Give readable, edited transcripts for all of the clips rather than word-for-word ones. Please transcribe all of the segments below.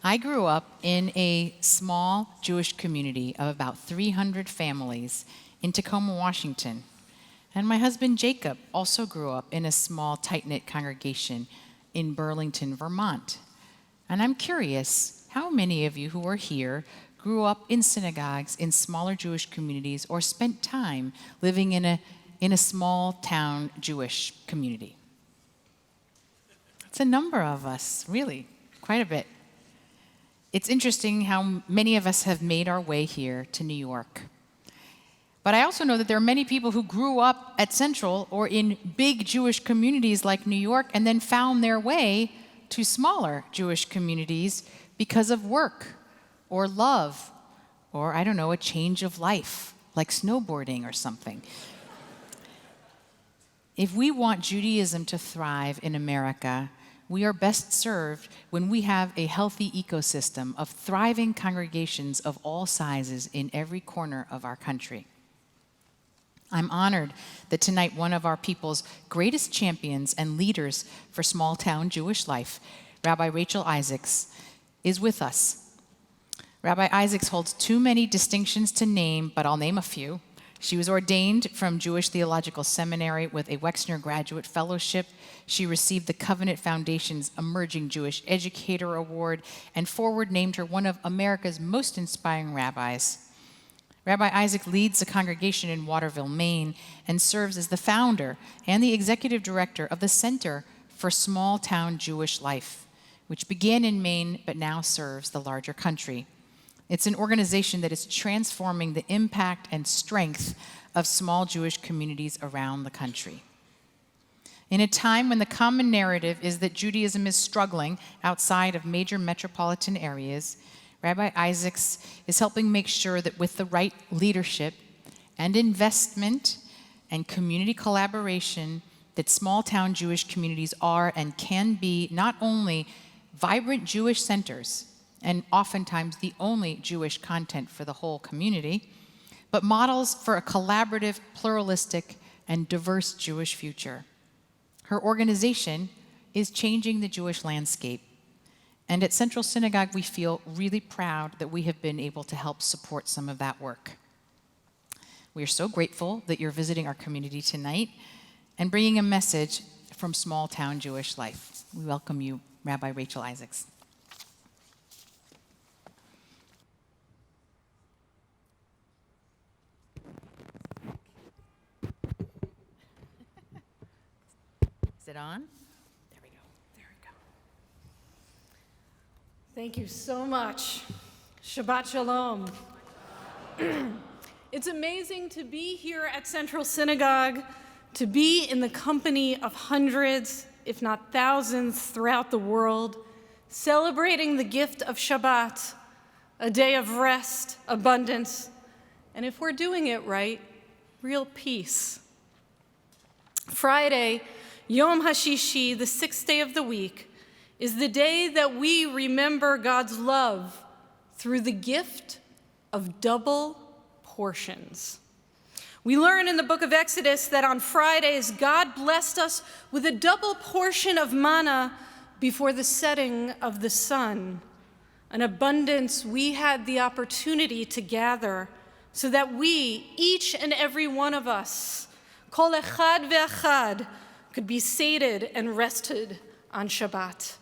I grew up in a small Jewish community of about 300 families in Tacoma, Washington. And my husband Jacob also grew up in a small, tight-knit congregation in Burlington, Vermont. And I'm curious, how many of you who are here grew up in synagogues in smaller Jewish communities or spent time living in a small town Jewish community? It's a number of us, really, quite a bit. It's interesting how many of us have made our way here to New York. But I also know that there are many people who grew up at Central or in big Jewish communities like New York and then found their way to smaller Jewish communities because of work or love or, I don't know, a change of life, like snowboarding or something. If we want Judaism to thrive in America, we are best served when we have a healthy ecosystem of thriving congregations of all sizes in every corner of our country. I'm honored that tonight one of our people's greatest champions and leaders for small-town Jewish life, Rabbi Rachel Isaacs, is with us. Rabbi Isaacs holds too many distinctions to name, but I'll name a few. She was ordained from Jewish Theological Seminary with a Wexner Graduate Fellowship. She received the Covenant Foundation's Emerging Jewish Educator Award, and Forward named her one of America's most inspiring rabbis. Rabbi Isaac leads a congregation in Waterville, Maine, and serves as the founder and the executive director of the Center for Small Town Jewish Life, which began in Maine but now serves the larger country. It's an organization that is transforming the impact and strength of small Jewish communities around the country. In a time when the common narrative is that Judaism is struggling outside of major metropolitan areas, Rabbi Isaacs is helping make sure that with the right leadership and investment and community collaboration, that small-town Jewish communities are and can be not only vibrant Jewish centers, and oftentimes the only Jewish content for the whole community, but models for a collaborative, pluralistic, and diverse Jewish future. Her organization is changing the Jewish landscape. And at Central Synagogue, we feel really proud that we have been able to help support some of that work. We are so grateful that you're visiting our community tonight and bringing a message from small-town Jewish life. We welcome you, Rabbi Rachel Isaacs. Is it on? Thank you so much. Shabbat Shalom. It's amazing to be here at Central Synagogue, to be in the company of hundreds, if not thousands, throughout the world, celebrating the gift of Shabbat, a day of rest, abundance, and if we're doing it right, real peace. Friday, Yom HaShishi, the sixth day of the week, is the day that we remember God's love through the gift of double portions. We learn in the book of Exodus that on Fridays, God blessed us with a double portion of manna before the setting of the sun, an abundance we had the opportunity to gather so that we, each and every one of us, kol echad ve'echad, could be sated and rested on Shabbat.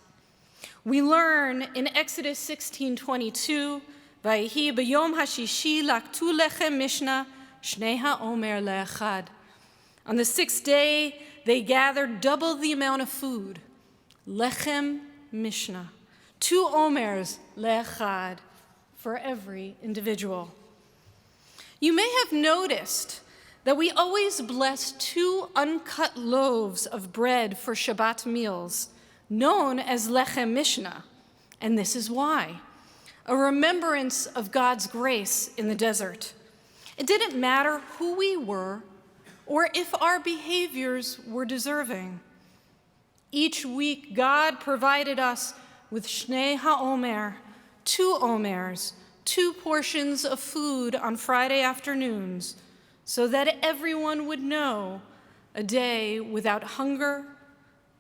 We learn in Exodus 16:22, Vayihi b'yom hashishi laktu lechem mishna shnei ha'omer le'echad. On the sixth day, they gathered double the amount of food, lechem mishna, 2 omers le'echad, for every individual. You may have noticed that we always bless 2 uncut loaves of bread for Shabbat meals, known as lechem mishna, and this is why. A remembrance of God's grace in the desert. It didn't matter who we were or if our behaviors were deserving. Each week, God provided us with shnei ha'omer, 2 omers, 2 portions of food on Friday afternoons, so that everyone would know a day without hunger,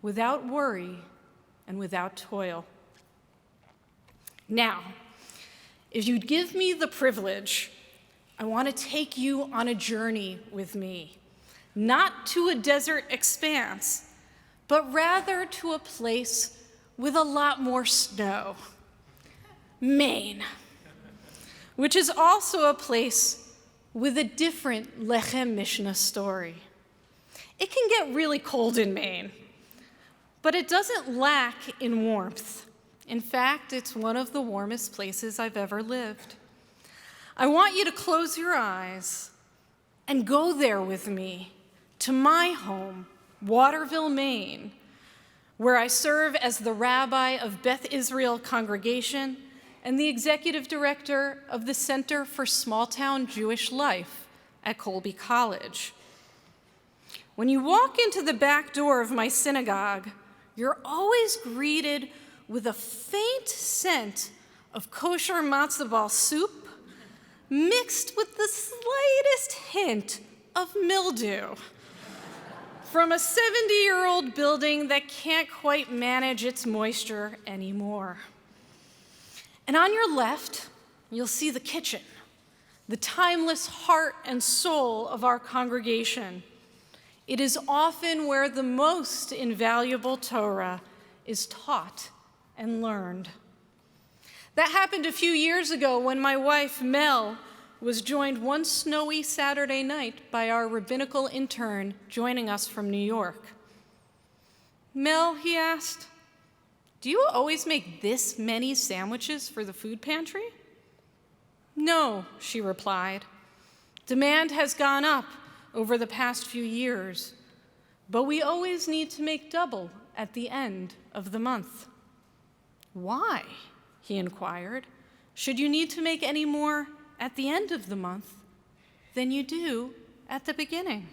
without worry, and without toil. Now, if you'd give me the privilege, I want to take you on a journey with me, not to a desert expanse, but rather to a place with a lot more snow, Maine, which is also a place with a different Lechem Mishnah story. It can get really cold in Maine, but it doesn't lack in warmth. In fact, it's one of the warmest places I've ever lived. I want you to close your eyes and go there with me to my home, Waterville, Maine, where I serve as the rabbi of Beth Israel Congregation and the executive director of the Center for Small-Town Jewish Life at Colby College. When you walk into the back door of my synagogue, you're always greeted with a faint scent of kosher matzo ball soup mixed with the slightest hint of mildew from a 70-year-old building that can't quite manage its moisture anymore. And on your left, you'll see the kitchen, the timeless heart and soul of our congregation. It is often where the most invaluable Torah is taught and learned. That happened a few years ago when my wife, Mel, was joined one snowy Saturday night by our rabbinical intern joining us from New York. Mel, he asked, "Do you always make this many sandwiches for the food pantry?" "No," she replied. "Demand has gone up over the past few years, but we always need to make double at the end of the month." "Why?" he inquired. "Should you need to make any more at the end of the month than you do at the beginning?"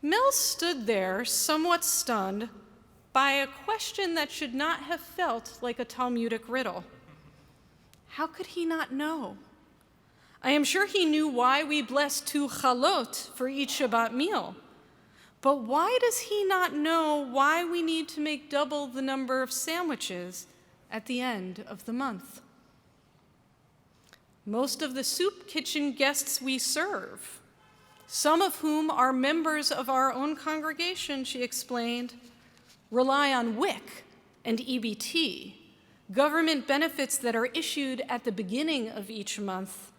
Mel stood there, somewhat stunned by a question that should not have felt like a Talmudic riddle. How could he not know? I am sure he knew why we bless 2 chalot for each Shabbat meal. But why does he not know why we need to make double the number of sandwiches at the end of the month? Most of the soup kitchen guests we serve, some of whom are members of our own congregation, she explained, rely on WIC and EBT, government benefits that are issued at the beginning of each month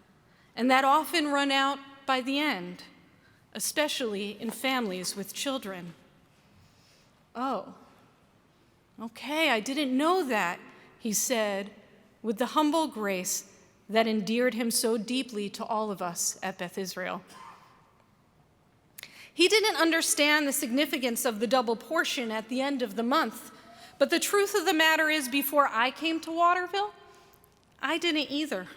and that often run out by the end, especially in families with children. "Oh, okay, I didn't know that," he said with the humble grace that endeared him so deeply to all of us at Beth Israel. He didn't understand the significance of the double portion at the end of the month, but the truth of the matter is, before I came to Waterville, I didn't either.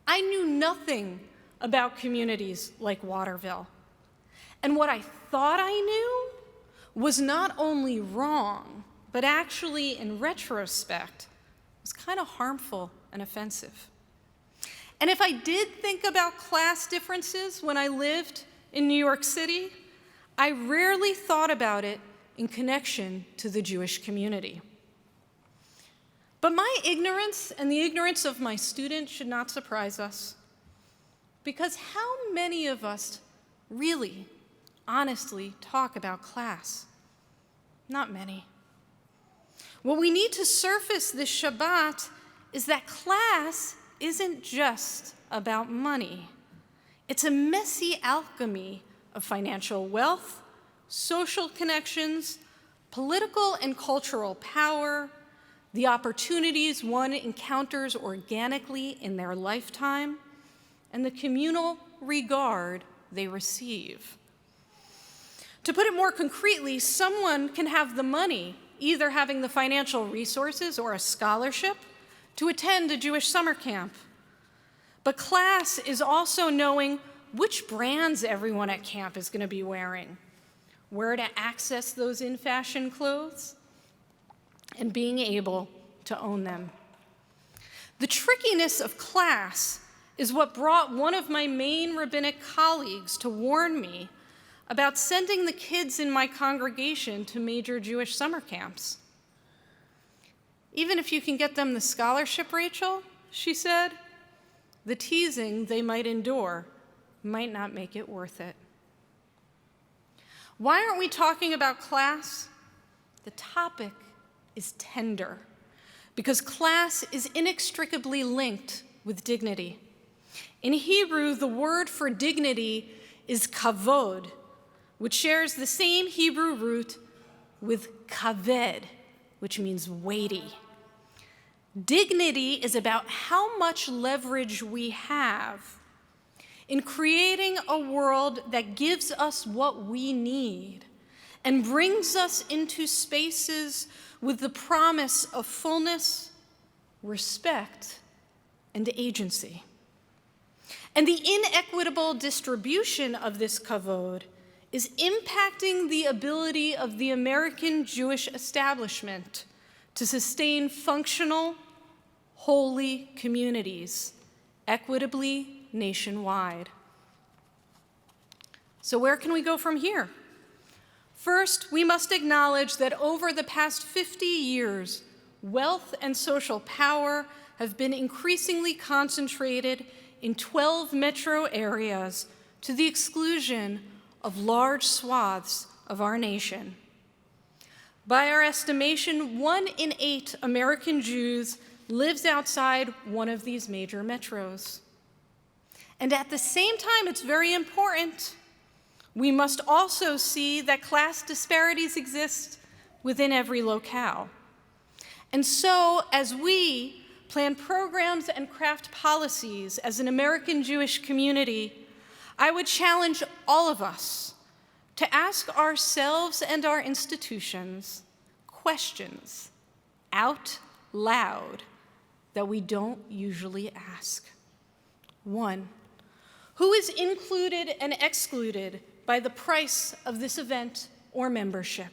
I knew nothing about communities like Waterville. And what I thought I knew was not only wrong, but actually, in retrospect, was kind of harmful and offensive. And if I did think about class differences when I lived in New York City, I rarely thought about it in connection to the Jewish community. But my ignorance and the ignorance of my students should not surprise us, because how many of us really, honestly talk about class? Not many. What we need to surface this Shabbat is that class isn't just about money. It's a messy alchemy of financial wealth, social connections, political and cultural power, the opportunities one encounters organically in their lifetime, and the communal regard they receive. To put it more concretely, someone can have the money, either having the financial resources or a scholarship, to attend a Jewish summer camp. But class is also knowing which brands everyone at camp is going to be wearing, where to access those in-fashion clothes, and being able to own them. The trickiness of class is what brought one of my main rabbinic colleagues to warn me about sending the kids in my congregation to major Jewish summer camps. Even if you can get them the scholarship, Rachel, she said, the teasing they might endure might not make it worth it. Why aren't we talking about class? The topic is tender, because class is inextricably linked with dignity. In Hebrew, the word for dignity is kavod, which shares the same Hebrew root with kaved, which means weighty. Dignity is about how much leverage we have in creating a world that gives us what we need and brings us into spaces with the promise of fullness, respect, and agency. And the inequitable distribution of this kavod is impacting the ability of the American Jewish establishment to sustain functional, holy communities equitably nationwide. So where can we go from here? First, we must acknowledge that over the past 50 years, wealth and social power have been increasingly concentrated in 12 metro areas to the exclusion of large swaths of our nation. By our estimation, 1 in 8 American Jews lives outside one of these major metros. And at the same time, it's very important, we must also see that class disparities exist within every locale. And so, as we plan programs and craft policies as an American Jewish community, I would challenge all of us to ask ourselves and our institutions questions out loud that we don't usually ask. 1, who is included and excluded by the price of this event or membership?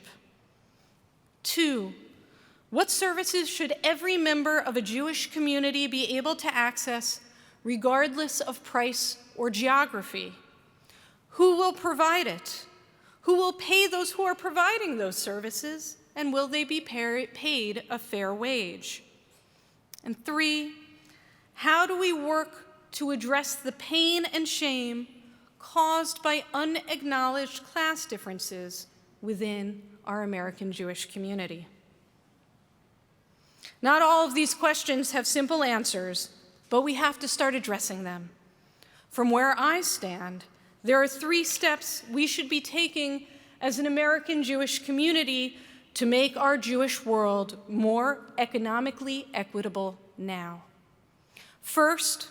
2, what services should every member of a Jewish community be able to access regardless of price or geography? Who will provide it? Who will pay those who are providing those services? And will they be paid a fair wage? And 3, how do we work to address the pain and shame caused by unacknowledged class differences within our American Jewish community? Not all of these questions have simple answers, but we have to start addressing them. From where I stand, there are 3 steps we should be taking as an American Jewish community to make our Jewish world more economically equitable now. First,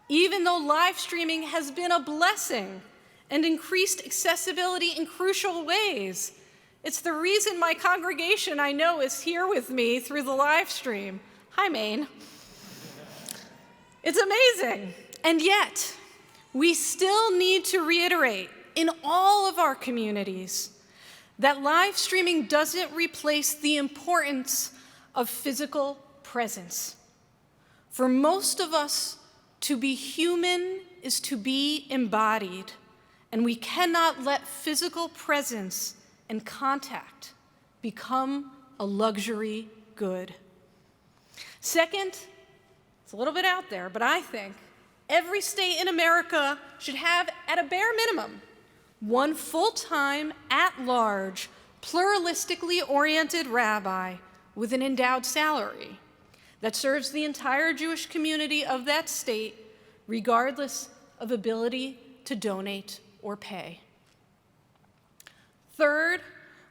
even though live streaming has been a blessing and increased accessibility in crucial ways, it's the reason my congregation, I know, is here with me through the live stream. Hi, Maine. It's amazing. And yet, we still need to reiterate in all of our communities that live streaming doesn't replace the importance of physical presence. For most of us, to be human is to be embodied, and we cannot let physical presence and contact become a luxury good. Second, it's a little bit out there, but I think every state in America should have, at a bare minimum, 1 full-time, at-large, pluralistically oriented rabbi with an endowed salary that serves the entire Jewish community of that state, regardless of ability to donate or pay. Third,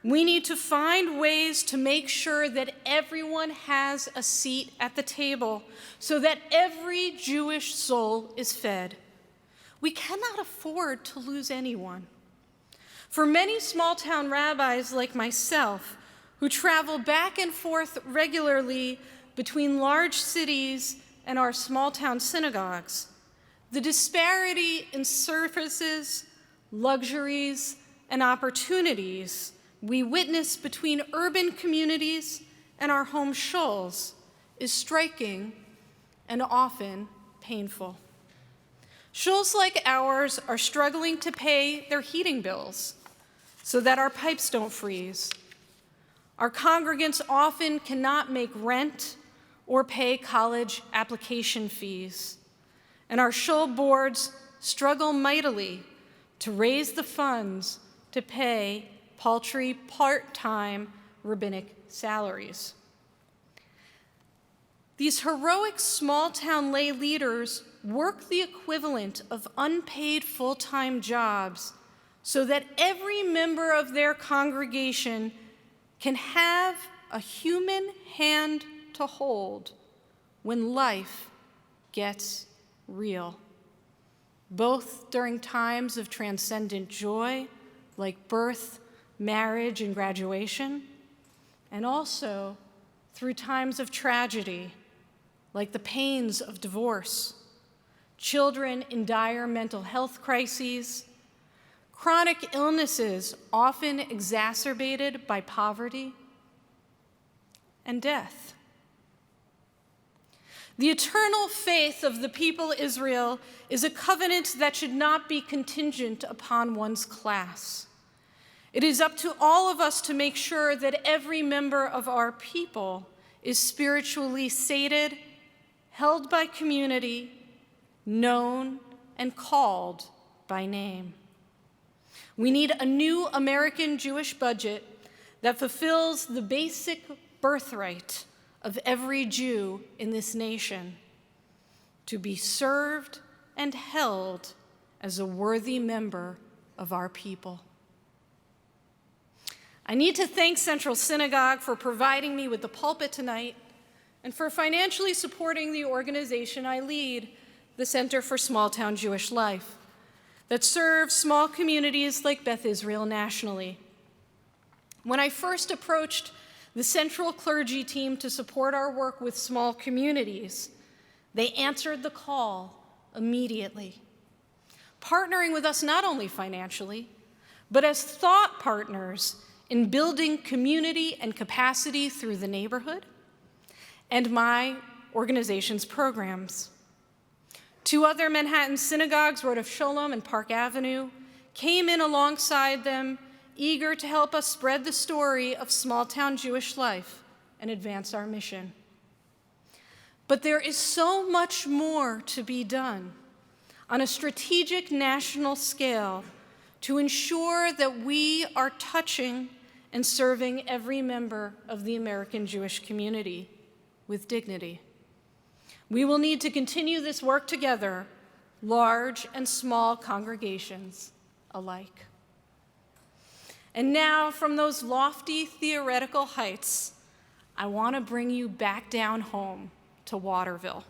we need to find ways to make sure that everyone has a seat at the table so that every Jewish soul is fed. We cannot afford to lose anyone. For many small-town rabbis like myself, who travel back and forth regularly between large cities and our small-town synagogues, the disparity in services, luxuries, and opportunities we witness between urban communities and our home shuls is striking and often painful. Shuls like ours are struggling to pay their heating bills so that our pipes don't freeze. Our congregants often cannot make rent or pay college application fees, and our shul boards struggle mightily to raise the funds to pay paltry part-time rabbinic salaries. These heroic small-town lay leaders work the equivalent of unpaid full-time jobs so that every member of their congregation can have a human hand to hold when life gets real, both during times of transcendent joy, like birth, marriage, and graduation, and also through times of tragedy, like the pains of divorce, children in dire mental health crises, chronic illnesses often exacerbated by poverty, and death. The eternal faith of the people Israel is a covenant that should not be contingent upon one's class. It is up to all of us to make sure that every member of our people is spiritually sated, held by community, known, and called by name. We need a new American Jewish budget that fulfills the basic birthright of every Jew in this nation, to be served and held as a worthy member of our people. I need to thank Central Synagogue for providing me with the pulpit tonight and for financially supporting the organization I lead, the Center for Small-Town Jewish Life, that serves small communities like Beth Israel nationally. When I first approached the central clergy team to support our work with small communities, they answered the call immediately, partnering with us not only financially, but as thought partners in building community and capacity through the neighborhood and my organization's programs. 2 other Manhattan synagogues, Rodef Sholom and Park Avenue, came in alongside them, eager to help us spread the story of small-town Jewish life and advance our mission. But there is so much more to be done on a strategic national scale to ensure that we are touching and serving every member of the American Jewish community with dignity. We will need to continue this work together, large and small congregations alike. And now, from those lofty theoretical heights, I want to bring you back down home to Waterville.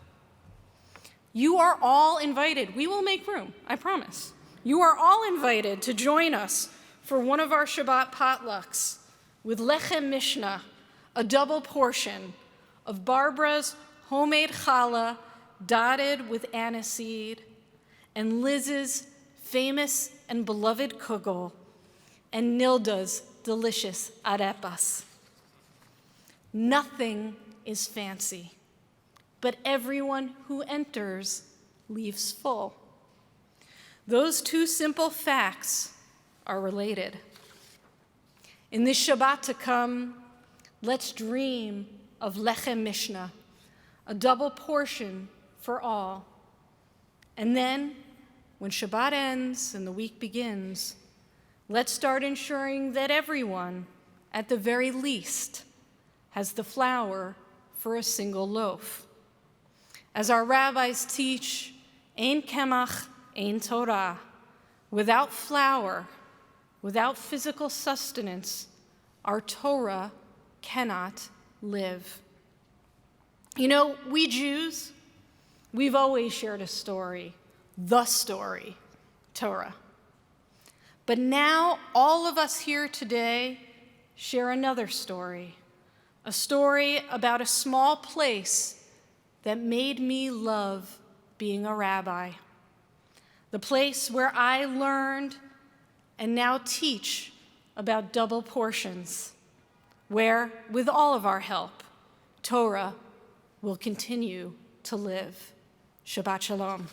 You are all invited. We will make room, I promise. You are all invited to join us for one of our Shabbat potlucks with lechem mishnah, a double portion of Barbara's homemade challah dotted with aniseed, and Liz's famous and beloved kugel, and Nilda's delicious arepas. Nothing is fancy, but everyone who enters leaves full. Those 2 simple facts are related. In this Shabbat to come, let's dream of lechem mishnah, a double portion for all. And then, when Shabbat ends and the week begins, let's start ensuring that everyone, at the very least, has the flour for a single loaf. As our rabbis teach, ein kemach, ein Torah. Without flour, without physical sustenance, our Torah cannot live. You know, we Jews, we've always shared a story, the story, Torah. But now all of us here today share another story, a story about a small place that made me love being a rabbi, the place where I learned and now teach about double portions, where, with all of our help, Torah will continue to live. Shabbat Shalom.